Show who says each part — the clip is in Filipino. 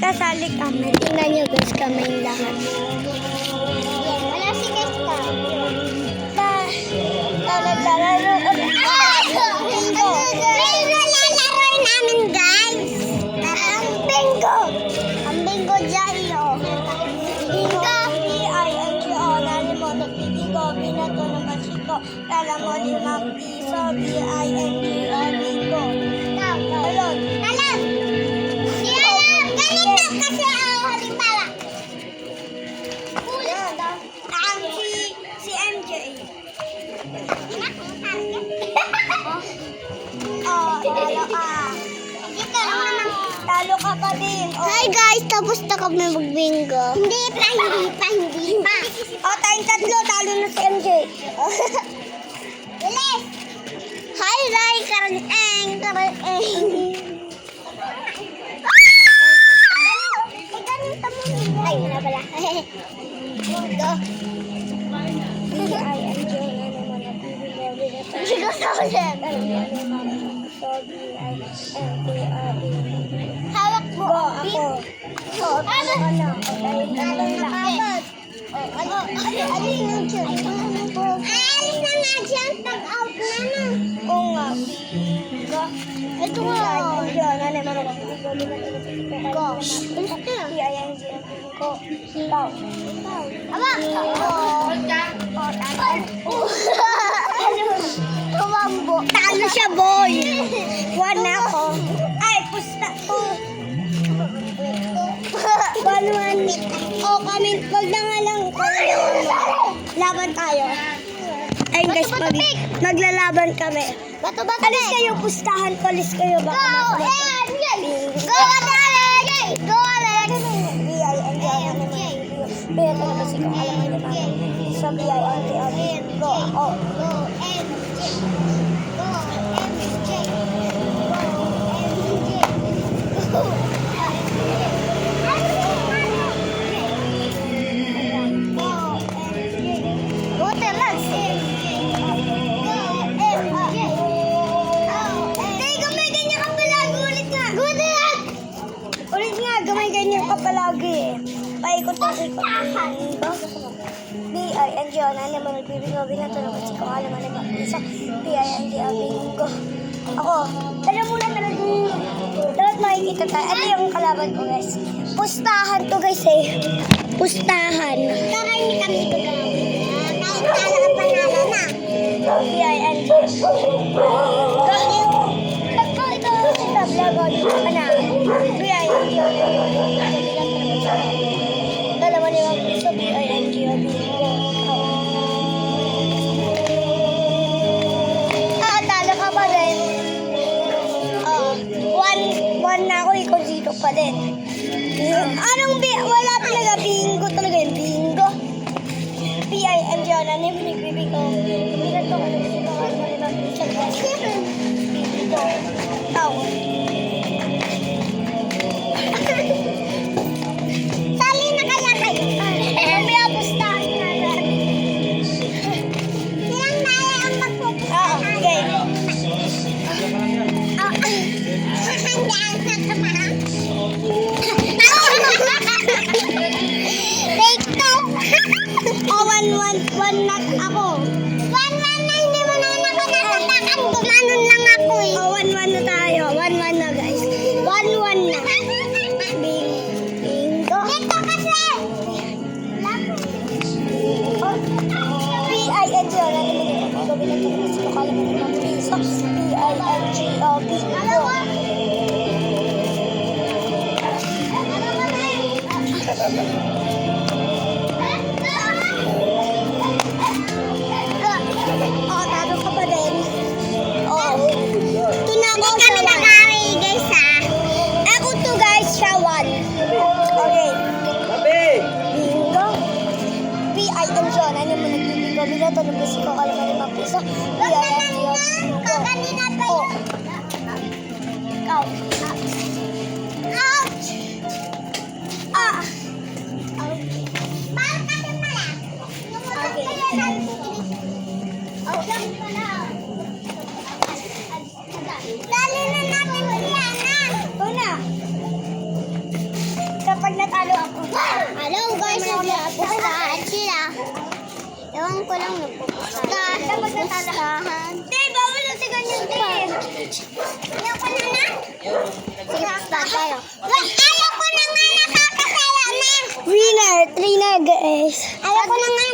Speaker 1: Sasali kami. Tingnan nyo guys kami yung lahat.
Speaker 2: Wala si guys ka.
Speaker 1: Bingo.
Speaker 2: Bingo lalaro namin guys. Ang bingo. Ang bingo Jayo. Bingo.
Speaker 1: B-I-N-G-O. Nalimutan bingo. Binato ng basiko. Kala mo 5 piso. B-I-N-G-O. Bingo. Talon.
Speaker 2: Alam. Si Alam. Ganito kasi halimbawa.
Speaker 1: Si MJ. Talo ka. Talo ka pa din.
Speaker 2: Hi guys, tapos na kami mag-bingo. Hindi pa.
Speaker 1: Tayong tatlo. Talo na si MJ.
Speaker 2: Bilis! Hi, Rai! Karang-eng! Ganito mo. Ay, wala pala. Go. Sigo sa ulit. Hawak mo.
Speaker 1: Go, ako.
Speaker 2: Ano? Talo na agad. Ano yung dyan? Alis na nga dyan. Tag-out na na.
Speaker 1: Oo nga. Bingo.
Speaker 2: Ito nga.
Speaker 1: Go.
Speaker 2: Go.
Speaker 1: Go. Tao.
Speaker 2: Aba! Tumambo.
Speaker 1: Talo siya, boy. One na ako. Ay, pusta. Baluan. Kami. Wag na nga lang. Laban tayo. Ayun guys, maglalaban kami.
Speaker 2: Bato ba
Speaker 1: Alis kayo, pustahan ko. Alis kayo.
Speaker 2: Go, Alex! Go, Alex!
Speaker 1: Pero ito na kasi kung alam mo naman. Sa B-I-N-G. Go, ako.
Speaker 2: Go, MJ! Go, MJ! Go, MJ! Buti lang. Go, MJ!
Speaker 1: Hey, gamay ganyan ka palagi. Ulit nga.
Speaker 2: Buti lang.
Speaker 1: Ulit nga, gamay ganyan ka palagi eh. Paikot ang ikot. B-I-N-G. Ano naman nagbibingo. Binato naman si kung alam mo naman. Isa. B-I-N-G. Bingo. Ako. Tala muna talaga. Dapat makikita tayo. Ano yung kalaban ko guys? Pustahan to guys eh. Pustahan.
Speaker 2: Pero hindi kami gagawin. Kahit kala ang pangalan na.
Speaker 1: B-I-N-G. Ito. Vlog dito ka na. B-I-N-G. Dalawa ni Wag sa B-I-N-G. Talo ka pa din. One na ako, ikaw zero pa din. Wala talaga, bingo talaga yung bingo. B-I-N-G. Ano yung pinagbibingo? Bigat ko, ano yung bingo? Bingo. Tao.
Speaker 2: Sali na kaya kayo.
Speaker 1: May apustahan na natin.
Speaker 2: Silang naya ang magpupustahan.
Speaker 1: Okay.
Speaker 2: Handaan na ka pa. Take two.
Speaker 1: One na ako.
Speaker 2: One na hindi mo na nakakatakan. Gumanon lang ako eh.
Speaker 1: One na tayo. One na guys. One na. Bingo.
Speaker 2: Dito kasi.
Speaker 1: B-I-N-G. B-I-N-G. Talo ka pa din. Ito na ako.
Speaker 2: Hindi kami nag-away guys ha.
Speaker 1: Ako to guys, siya one. Okay. Bingo. B-I-N-G. Ano mo nagbibingo? Binato ng basiko. Alam mo naman piso. B-I-N-G.
Speaker 2: Kanina pa yun.
Speaker 1: Ikaw.
Speaker 2: Ouch!
Speaker 1: Ah.
Speaker 2: Parang kasi pala.
Speaker 1: Okay.
Speaker 2: Dali na natin si Ana.
Speaker 1: Una.
Speaker 2: nagpupustahan sila. Ewan ko lang nagpupustahan. Nagpupustahan.
Speaker 1: Te, bawal na si ganyan, te.
Speaker 2: Ayaw ko na na. Sige, pustahan tayo. Ayaw ko na nga nakakasala na.
Speaker 1: Winner, 3 na guys.
Speaker 2: Ayaw ko na nga